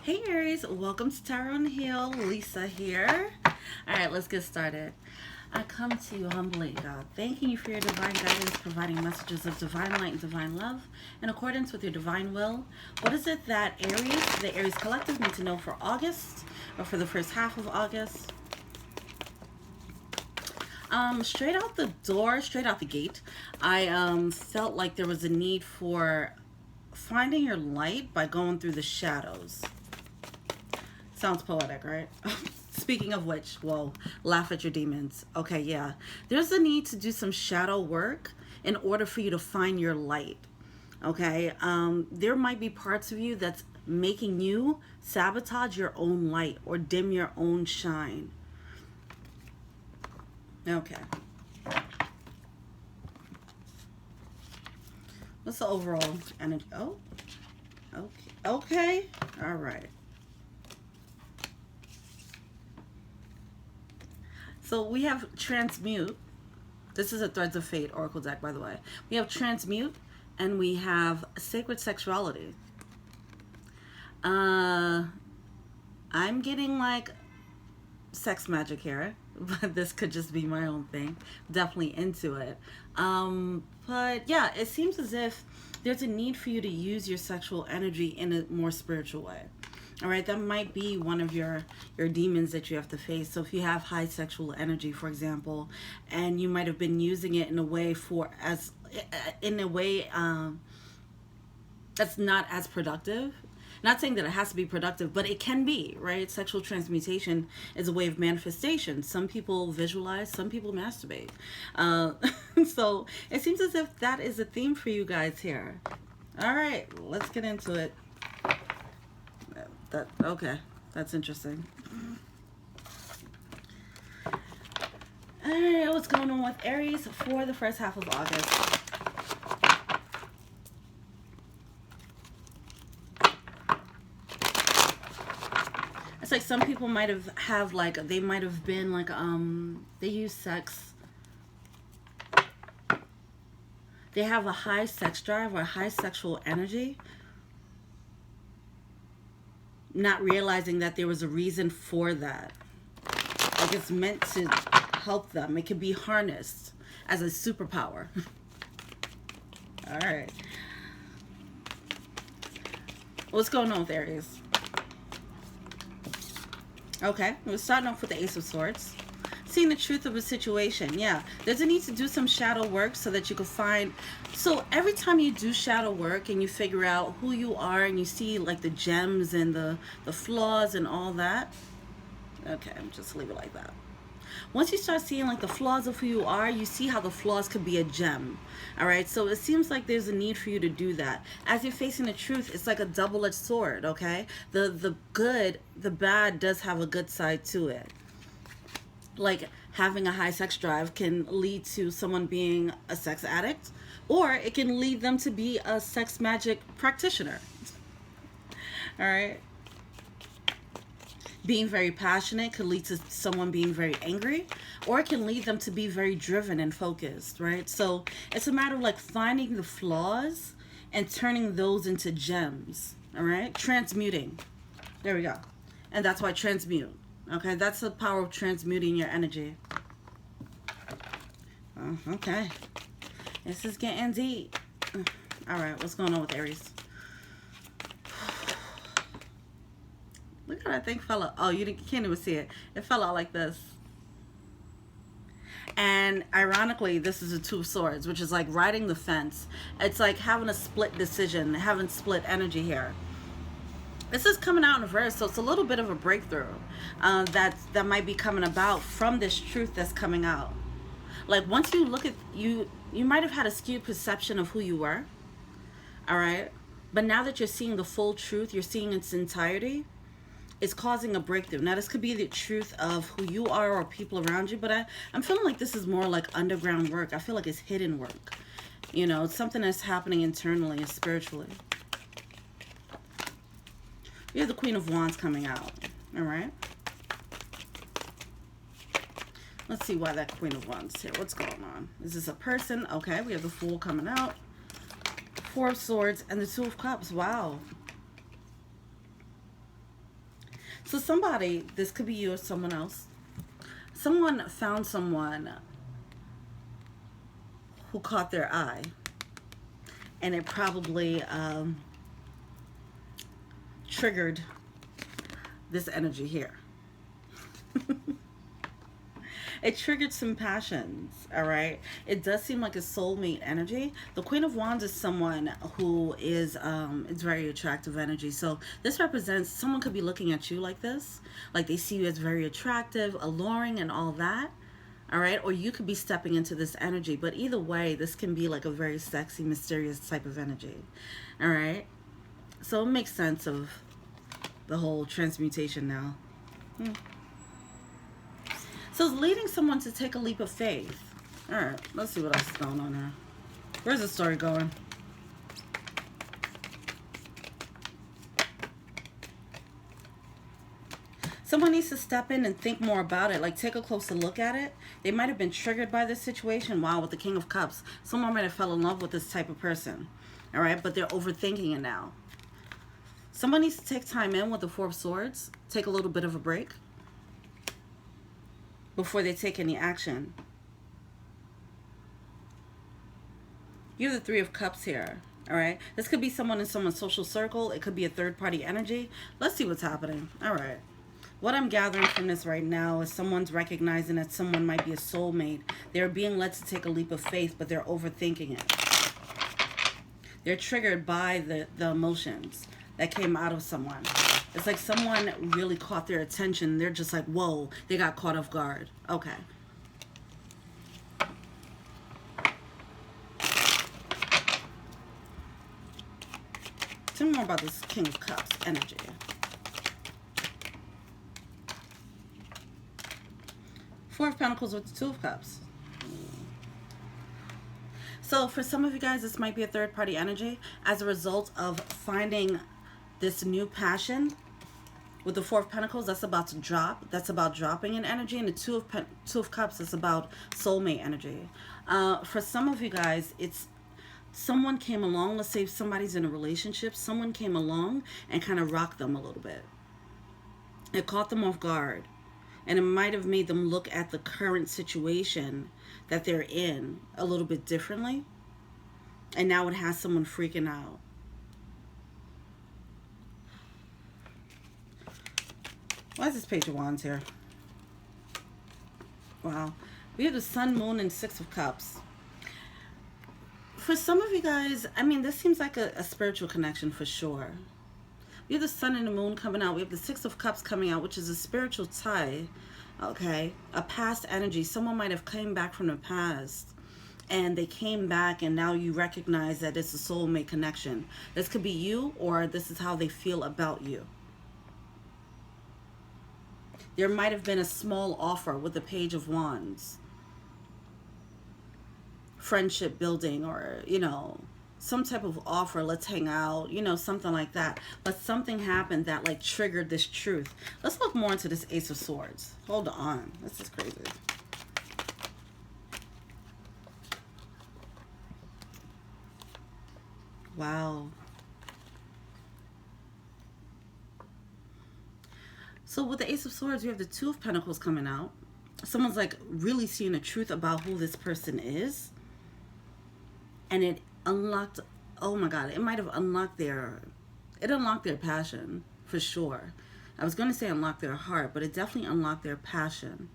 Hey Aries, welcome to Tarot and Heal. Lisa here. Alright, let's get started. I come to you humbly, God, thanking you for your divine guidance, providing messages of divine light and divine love in accordance with your divine will. What is it that the Aries Collective, need to know for August, or for the first half of August? Straight out the door, straight out the gate, I felt like there was a need for finding your light by going through the shadows. Sounds poetic, right? Speaking of which, whoa, laugh at your demons. Okay, yeah. There's a need to do some shadow work in order for you to find your light. Okay? There might be parts of you that's making you sabotage your own light or dim your own shine. Okay. What's the overall energy? Oh, okay. Okay. All right. So we have Transmute. This is a Threads of Fate Oracle deck, by the way. We have Transmute, and we have Sacred Sexuality. I'm getting like sex magic here, but this could just be my own thing. Definitely into it. But yeah, it seems as if there's a need for you to use your sexual energy in a more spiritual way. All right, that might be one of your demons that you have to face. So if you have high sexual energy, for example, and you might have been using it in a way that's not as productive. Not saying that it has to be productive, but it can be, right? Sexual transmutation is a way of manifestation. Some people visualize, some people masturbate. So it seems as if that is a theme for you guys here. All right, let's get into it. Okay, that's interesting. Alright, what's going on with Aries for the first half of August? It's like some people might have like, they might have been like, they use sex. They have a high sex drive or high sexual energy, not realizing that there was a reason for that. Like it's meant to help them. It can be harnessed as a superpower. All right. What's going on with Aries? Okay, we're starting off with the Ace of Swords. Seeing the truth of a situation. Yeah, there's a need to do some shadow work so that you can find. So every time you do shadow work and you figure out who you are and you see like the gems and the flaws and all that. Okay, just leave it like that. Once you start seeing like the flaws of who you are, you see how the flaws could be a gem. All right, so it seems like there's a need for you to do that. As you're facing the truth, it's like a double-edged sword. Okay, the bad does have a good side to it. Like having a high sex drive can lead to someone being a sex addict, or it can lead them to be a sex magic practitioner. All right. Being very passionate could lead to someone being very angry, or it can lead them to be very driven and focused, right? So it's a matter of like finding the flaws and turning those into gems. All right. Transmuting. There we go. And that's why transmute. Okay, that's the power of transmuting your energy. Oh, okay. This is getting deep. All right, what's going on with Aries? Look at that thing fell out. Oh, you can't even see it. It fell out like this. And ironically, this is a Two of Swords, which is like riding the fence. It's like having a split decision, having split energy here. This is coming out in reverse, so it's a little bit of a breakthrough that might be coming about from this truth that's coming out. Like once you look at you might have had a skewed perception of who you were. All right, but now that you're seeing the full truth, you're seeing its entirety. It's causing a breakthrough. Now this could be the truth of who you are or people around you, but I'm feeling like this is more like underground work. I feel like it's hidden work. You know, it's something that's happening internally and spiritually. We have the Queen of Wands coming out. All right. Let's see why that Queen of Wands is here. What's going on? Is this a person? Okay, we have the Fool coming out. Four of Swords and the Two of Cups. Wow. So somebody, this could be you or someone else, someone found someone who caught their eye, and it probably triggered this energy here. It triggered some passions, all right? It does seem like a soulmate energy. The Queen of Wands is someone who is, it's very attractive energy. So this represents someone could be looking at you like this, like they see you as very attractive, alluring, and all that, all right? Or you could be stepping into this energy. But either way, this can be like a very sexy, mysterious type of energy, all right? So it makes sense of the whole transmutation now. So it's leading someone to take a leap of faith. All right, let's see what else is going on here. Where's the story going? Someone needs to step in and think more about it, like take a closer look at it. They might have been triggered by this situation. Wow, with the King of Cups. Someone might have fell in love with this type of person, all right? But they're overthinking it now. Someone needs to take time in with the Four of Swords, take a little bit of a break before they take any action. You have the Three of Cups here, all right? This could be someone in someone's social circle. It could be a third-party energy. Let's see what's happening. All right. What I'm gathering from this right now is someone's recognizing that someone might be a soulmate. They're being led to take a leap of faith, but they're overthinking it. They're triggered by the emotions that came out of someone. It's like someone really caught their attention. They're just like, whoa, they got caught off guard. Okay. Tell me more about this King of Cups energy. Four of Pentacles with the Two of Cups. So for some of you guys, this might be a third-party energy as a result of finding this new passion. With the Four of Pentacles, that's about to drop. That's about dropping in energy. And the Two of Cups is about soulmate energy. For some of you guys, it's someone came along. Let's say somebody's in a relationship. Someone came along and kind of rocked them a little bit. It caught them off guard. And it might have made them look at the current situation that they're in a little bit differently. And now it has someone freaking out. Why is this Page of Wands here? Wow. We have the Sun, Moon, and Six of Cups. For some of you guys, I mean, this seems like a spiritual connection for sure. We have the Sun and the Moon coming out. We have the Six of Cups coming out, which is a spiritual tie. Okay. A past energy. Someone might have came back from the past. And they came back and now you recognize that it's a soulmate connection. This could be you, or this is how they feel about you. There might have been a small offer with the Page of Wands. Friendship building, or, you know, some type of offer. Let's hang out, you know, something like that. But something happened that like triggered this truth. Let's look more into this Ace of Swords. Hold on. This is crazy. Wow. So with the Ace of Swords, we have the Two of Pentacles coming out. Someone's like really seeing the truth about who this person is. And it unlocked, oh my God, it might have unlocked it unlocked their passion, for sure. I was going to say unlock their heart, but it definitely unlocked their passion.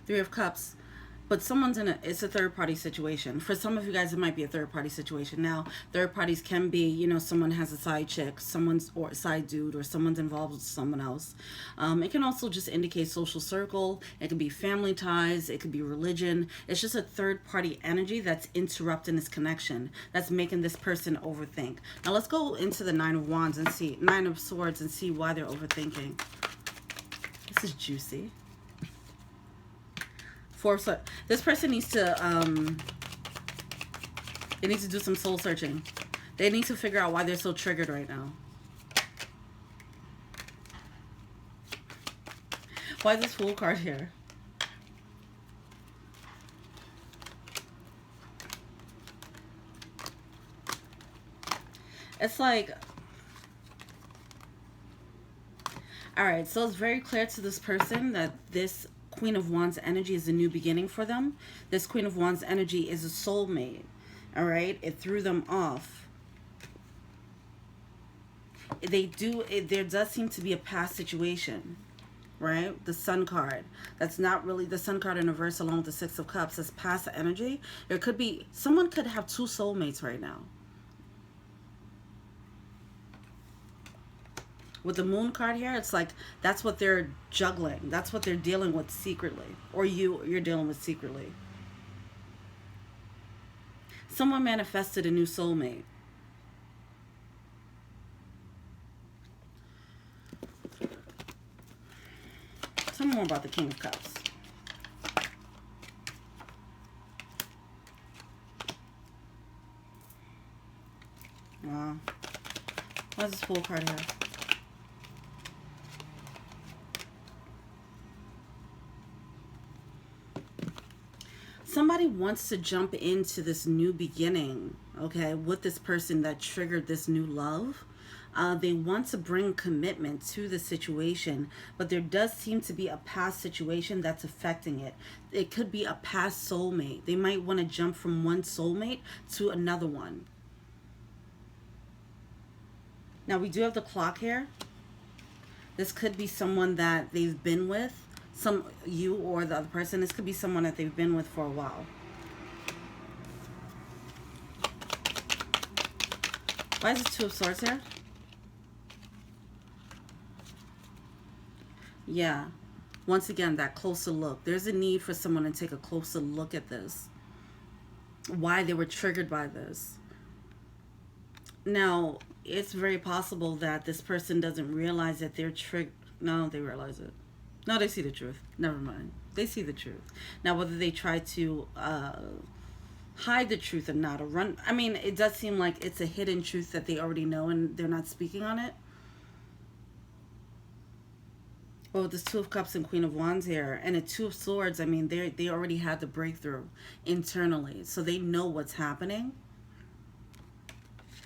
Three of Cups. But someone's it's a third-party situation. For some of you guys, it might be a third-party situation. Now, third parties can be, you know, someone has a side chick, or a side dude, or someone's involved with someone else. It can also just indicate social circle. It could be family ties. It could be religion. It's just a third-party energy that's interrupting this connection, that's making this person overthink. Now, let's go into the Nine of Wands and see, Nine of Swords, and see why they're overthinking. This is juicy. This person needs to they need to do some soul searching. They need to figure out why they're so triggered right now. Why is this Fool card here? It's like All right, so it's very clear to this person that this Queen of Wands energy is a new beginning for them. This Queen of Wands energy is a soulmate. All right, it threw them off. There does seem to be a past situation, right? The Sun card. That's not really the Sun card in reverse along with the Six of Cups. That's past energy. There could be, someone could have two soulmates right now. With the Moon card here, it's like that's what they're juggling. That's what they're dealing with secretly. Or you're dealing with secretly. Someone manifested a new soulmate. Tell me more about the King of Cups. Wow. Why is this Fool card here? Somebody wants to jump into this new beginning, okay, with this person that triggered this new love. They want to bring commitment to the situation, but there does seem to be a past situation that's affecting it. It could be a past soulmate. They might want to jump from one soulmate to another one. Now, we do have the clock here. This could be someone that they've been with. You or the other person. This could be someone that they've been with for a while. Why is this Two of Swords here? Yeah. Once again, that closer look. There's a need for someone to take a closer look at this. Why they were triggered by this. Now, it's very possible that this person doesn't realize that they're triggered. No, they realize it. No, they see the truth. Never mind. They see the truth. Now, whether they try to hide the truth or not, or run... I mean, it does seem like it's a hidden truth that they already know and they're not speaking on it. Well, with this Two of Cups and Queen of Wands here, and a Two of Swords, I mean, they already had the breakthrough internally. So they know what's happening.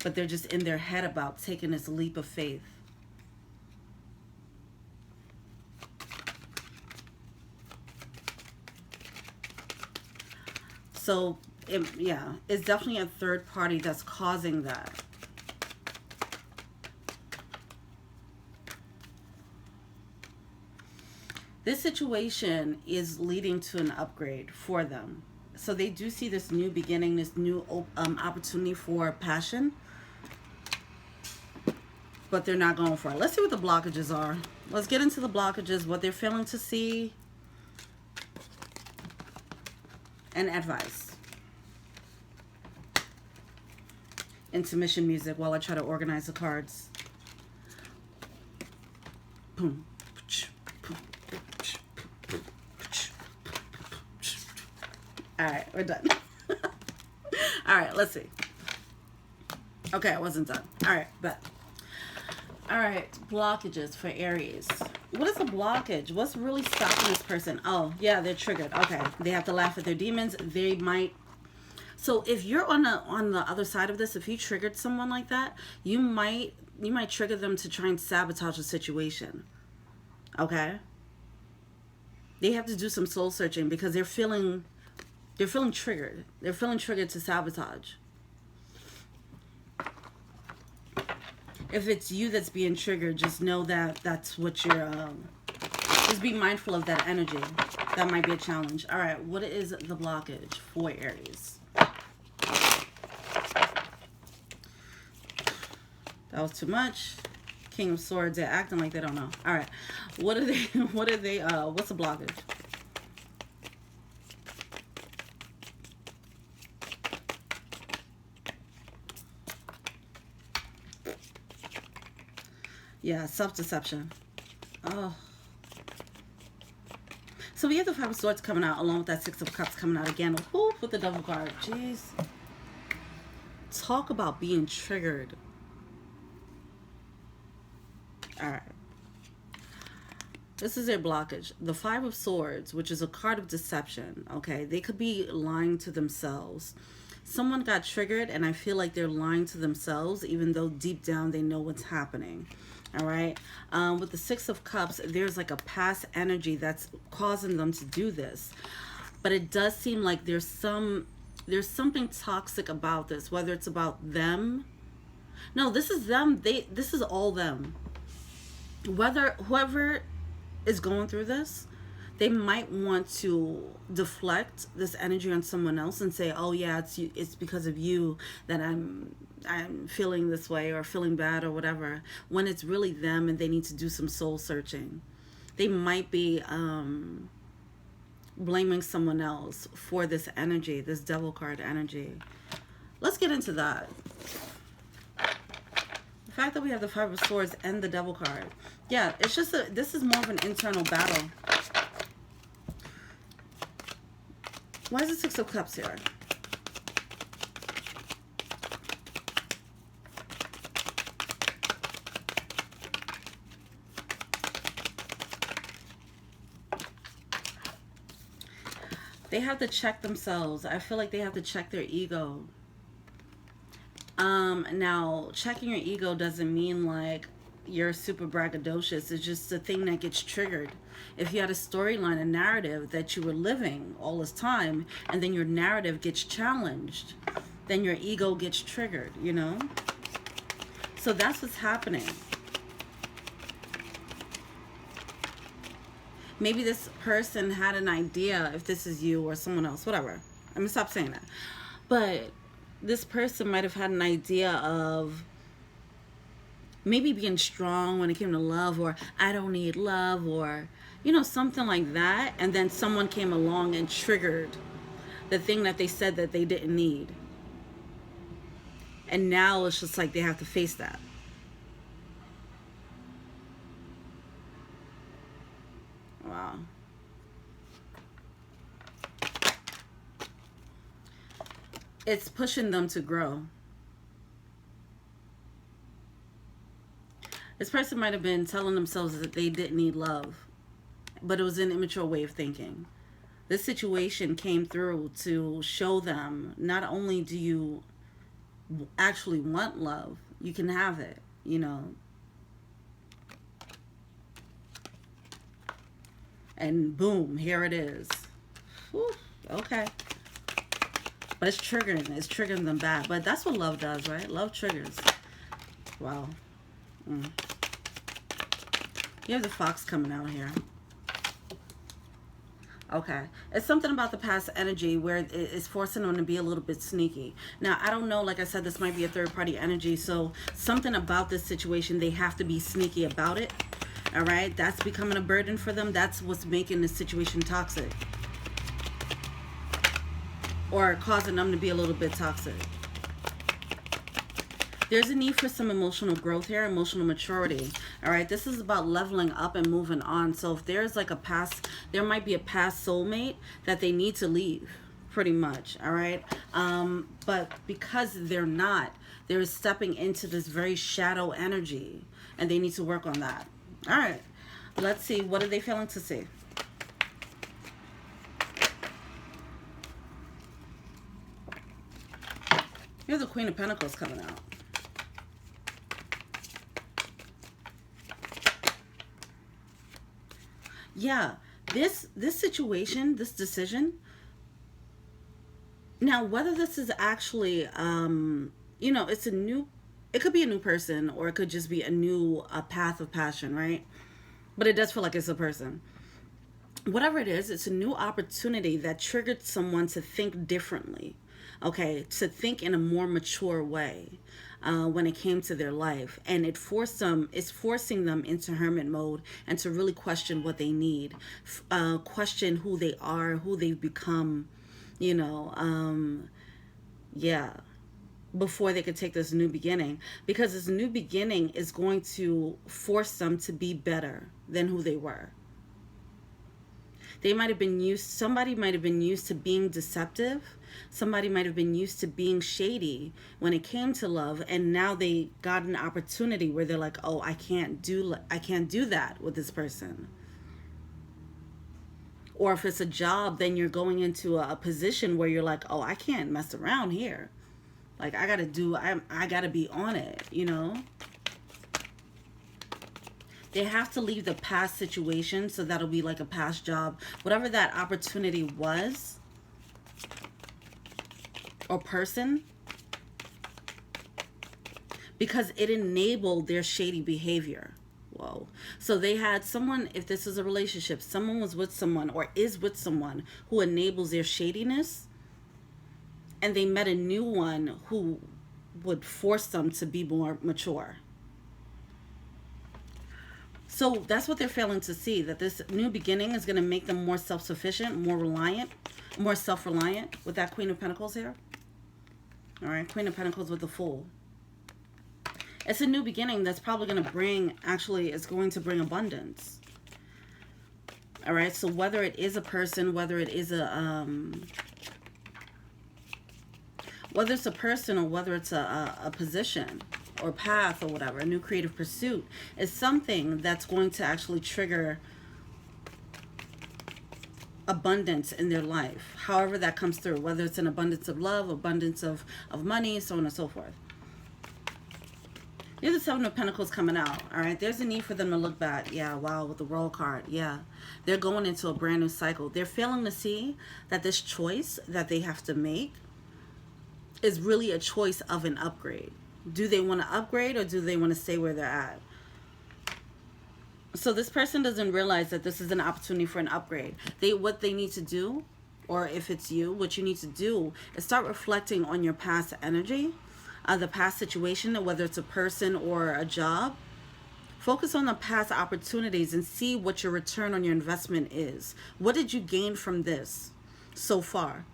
But they're just in their head about taking this leap of faith. So, yeah, it's definitely a third party that's causing that. This situation is leading to an upgrade for them. So they do see this new beginning, this new opportunity for passion. But they're not going for it. Let's see what the blockages are. Let's get into the blockages, what they're failing to see. And advice. Intermission music while I try to organize the cards. Boom. Alright, we're done. Alright, let's see. Okay, I wasn't done. Alright, but. Alright, blockages for Aries. What is a blockage? What's really stopping this person? Oh, yeah, they're triggered. Okay, they have to laugh at their demons. They might... So if you're on the other side of this, if you triggered someone like that, you might trigger them to try and sabotage the situation. Okay? They have to do some soul searching because they're feeling triggered. They're feeling triggered to sabotage. If it's you that's being triggered, just know that that's what you're... just be mindful of that energy. That might be a challenge. All right, what is the blockage for Aries? That was too much. King of Swords, they're acting like they don't know. All right, what are they? What's the blockage? Yeah, self-deception. Oh. So we have the Five of Swords coming out along with that Six of Cups coming out again. Whoop, with the Devil card. Jeez. Talk about being triggered. Alright. This is their blockage. The Five of Swords, which is a card of deception. Okay, they could be lying to themselves. Someone got triggered and I feel like they're lying to themselves even though deep down they know what's happening. All right. With the Six of Cups, there's like a past energy that's causing them to do this. But it does seem like there's something toxic about this, whether it's about them. No, this is them. This is all them. Whether whoever is going through this, they might want to deflect this energy on someone else and say, "Oh yeah, it's because of you that I'm feeling this way or feeling bad or whatever," when it's really them and they need to do some soul searching. They might be blaming someone else for this energy, this devil card energy. Let's get into that. The fact that we have the Five of Swords and the devil card. Yeah, it's just this is more of an internal battle. Why is the Six of Cups here? They have to check themselves. I feel like they have to check their ego. Now, checking your ego doesn't mean like you're super braggadocious. It's just a thing that gets triggered. If you had a storyline, a narrative that you were living all this time, and then your narrative gets challenged, then your ego gets triggered, you know? So that's what's happening. Maybe this person had an idea, if this is you or someone else, whatever. I'm gonna stop saying that. But this person might have had an idea of maybe being strong when it came to love, or I don't need love, or, you know, something like that. And then someone came along and triggered the thing that they said that they didn't need. And now it's just like they have to face that. Wow. It's pushing them to grow. This person might have been telling themselves that they didn't need love, but it was an immature way of thinking. This situation came through to show them not only do you actually want love, you can have it, you know. And boom, here it is. Whew, okay. But it's triggering them bad. But that's what love does, right? Love triggers. Wow. You have the fox coming out here. Okay. It's something about the past energy where it's forcing them to be a little bit sneaky. Now, I don't know, like I said, this might be a third-party energy, so something about this situation, they have to be sneaky about it. All right? That's becoming a burden for them. That's what's making this situation toxic. Or causing them to be a little bit toxic. There's a need for some emotional growth here, emotional maturity. All right, this is about leveling up and moving on. So if there's like a past, there might be a past soulmate that they need to leave, pretty much. All right, but because they're not, they're stepping into this very shadow energy, and they need to work on that. All right, let's see, what are they failing to see? Here's the Queen of Pentacles coming out. Yeah, this situation, this decision. Now, whether this is actually, you know, it's a new, it could be a new person, or it could just be a path of passion, right? But it does feel like it's a person. Whatever it is, it's a new opportunity that triggered someone to think differently. Okay, to think in a more mature way when it came to their life, and it's forcing them into hermit mode and to really question what they need, question who they are, who they've become, you know, yeah, before they could take this new beginning, because this new beginning is going to force them to be better than who they were. They might have been used, somebody might have been used to being deceptive. Somebody might have been used to being shady when it came to love, and now they got an opportunity where they're like, oh, I can't do that with this person. Or if it's a job, then you're going into a position where you're like, oh, I can't mess around here. Like, I gotta be on it, you know? They have to leave the past situation, so that'll be like a past job, whatever that opportunity was or person, because it enabled their shady behavior. Whoa. So they had someone, if this is a relationship, someone was with someone or is with someone who enables their shadiness, and they met a new one who would force them to be more mature. So that's what they're failing to see, that this new beginning is going to make them more self-sufficient, more reliant, more self-reliant, with that Queen of Pentacles here. All right, Queen of Pentacles with the Fool. It's a new beginning that's probably going to bring, actually, it's going to bring abundance. All right, so whether it is a person, whether it is whether it's a person or whether it's a position or path or whatever, a new creative pursuit, is something that's going to actually trigger abundance in their life, however that comes through, whether it's an abundance of love, abundance of money, so on and so forth. Here's the Seven of Pentacles coming out. All right, there's a need for them to look back. Yeah, wow, with the World card. Yeah, they're going into a brand new cycle. They're failing to see that this choice that they have to make is really a choice of an upgrade. Do they want to upgrade, or do they want to stay where they're at? So this person doesn't realize that this is an opportunity for an upgrade. What they need to do, or if it's you, what you need to do is start reflecting on your past energy, the past situation, whether it's a person or a job. Focus on the past opportunities and see what your return on your investment is. What did you gain from this so far?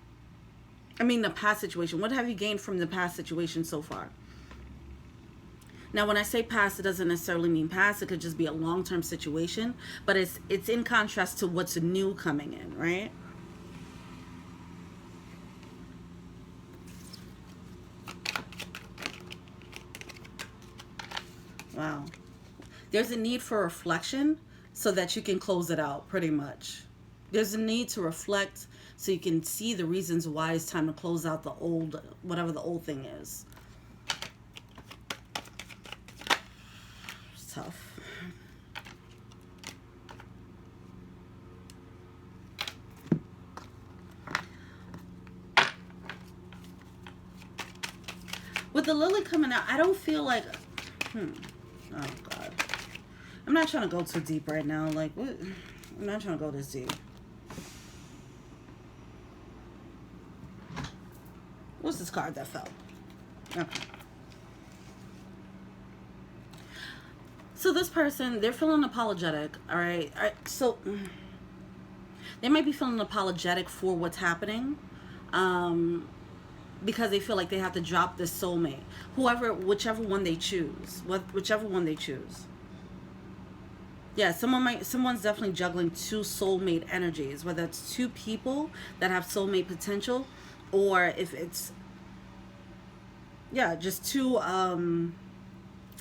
I mean, the past situation. What have you gained from the past situation so far? Now, when I say past, it doesn't necessarily mean past. It could just be a long-term situation, but it's in contrast to what's new coming in, right? Wow. There's a need for reflection so that you can close it out, pretty much. There's a need to reflect so you can see the reasons why it's time to close out the old, whatever the old thing is. It's tough. With the Lily coming out, I don't feel like... Oh, God. I'm not trying to go too deep right now. Like, what? I'm not trying to go this deep. What's this card that fell? Okay. So this person, they're feeling apologetic, all right? All right, so they might be feeling apologetic for what's happening. Because they feel like they have to drop this soulmate, whichever one they choose, whichever one they choose. Yeah, someone's definitely juggling two soulmate energies, whether it's two people that have soulmate potential, or if it's, yeah, just two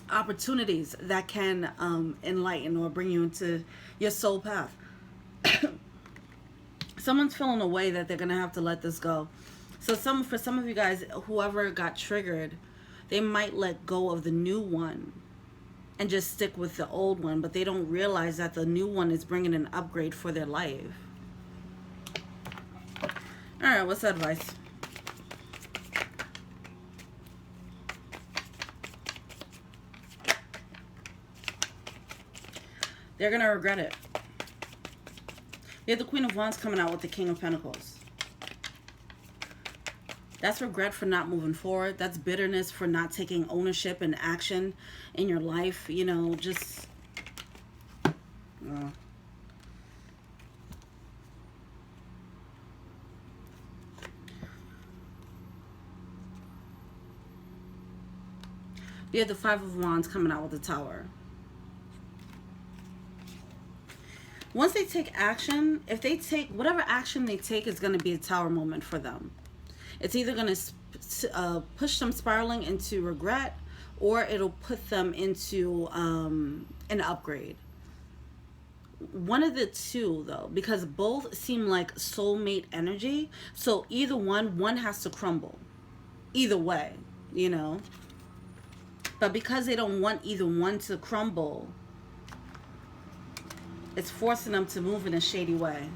opportunities that can enlighten or bring you into your soul path. Someone's feeling a way that they're gonna have to let this go. So for some of you guys, whoever got triggered, they might let go of the new one and just stick with the old one, but they don't realize that the new one is bringing an upgrade for their life. All right, what's the advice? They're going to regret it. You have the Queen of Wands coming out with the King of Pentacles. That's regret for not moving forward. That's bitterness for not taking ownership and action in your life. You know, just... You have the Five of Wands coming out with the Tower. Once they take action, if they take... Whatever action they take is going to be a Tower moment for them. It's either going to push them spiraling into regret, or it'll put them into an upgrade. One of the two, though, because both seem like soulmate energy. So either one has to crumble. Either way, you know. But because they don't want either one to crumble, It's forcing them to move in a shady way.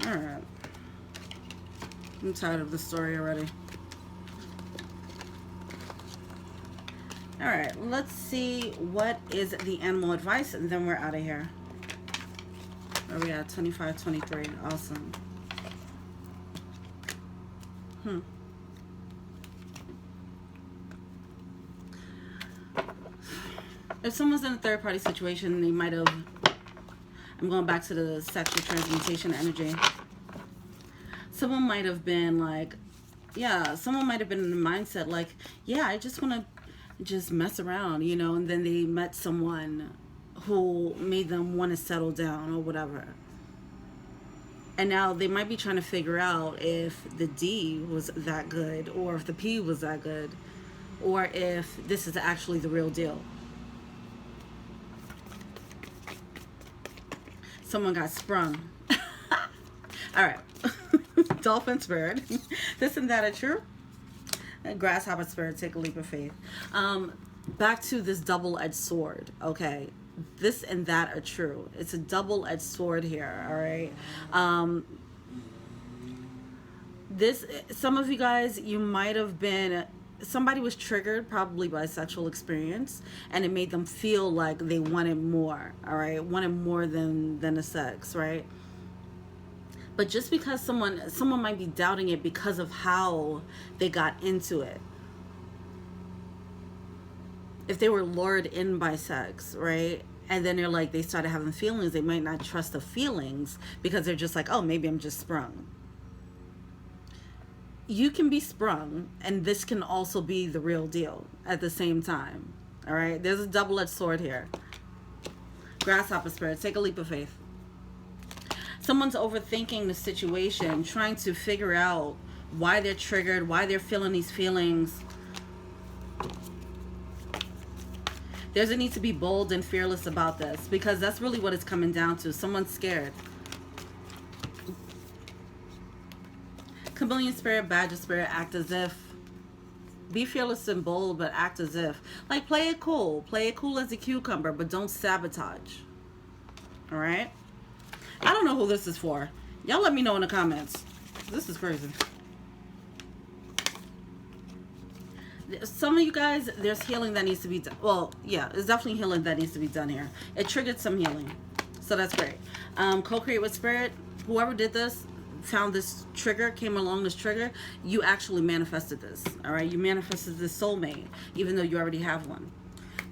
Alright. I'm tired of the story already. Alright, let's see what is the animal advice, and then we're out of here. Where are we at? 25, 23. Awesome. If someone's in a third-party situation, they might have... I'm going back to the sexual transmutation energy. Someone might have been like... Yeah, someone might have been in the mindset like, yeah, I just want to just mess around, you know, and then they met someone who made them want to settle down or whatever. And now they might be trying to figure out if the D was that good, or if the P was that good, or if this is actually the real deal. Someone got sprung. All right. Dolphin spirit. This and that are true. Grasshopper spirit, take a leap of faith. Back to this double-edged sword. Okay. This and that are true. It's a double-edged sword here. All right. Some of you guys, you might have been... Somebody was triggered probably by sexual experience, and it made them feel like they wanted more, all right? Wanted more than the sex, right? But just because someone might be doubting it because of how they got into it. If they were lured in by sex, right? And then they started having feelings, they might not trust the feelings because they're just like, oh, maybe I'm just sprung. You can be sprung, and this can also be the real deal at the same time. All right? There's a double-edged sword here. Grasshopper spirit, take a leap of faith. Someone's overthinking the situation, trying to figure out why they're triggered, why they're feeling these feelings. There's a need to be bold and fearless about this, because that's really what it's coming down to. Someone's scared. Chameleon spirit, badger spirit, act as if. Be fearless and bold, but act as if. Like, play it cool. Play it cool as a cucumber, but don't sabotage. Alright? I don't know who this is for. Y'all let me know in the comments. This is crazy. Some of you guys, there's healing that needs to be done. Well, yeah, there's definitely healing that needs to be done here. It triggered some healing. So that's great. Co-create with spirit. Whoever did this, found this trigger, came along this trigger, you actually manifested this. All right, you manifested this soulmate, even though you already have one.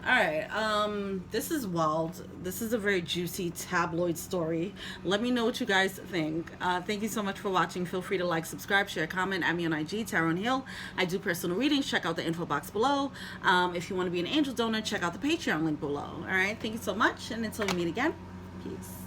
All right, this is wild. This is a very juicy tabloid story. Let me know what you guys think. Thank you so much for watching. Feel free to like, subscribe, share, comment. Add me on IG, Tarot and Hill. I do personal readings. Check out the info box below. If you want to be an angel donor, check out the Patreon link below. All right, thank you so much, and until we meet again, peace.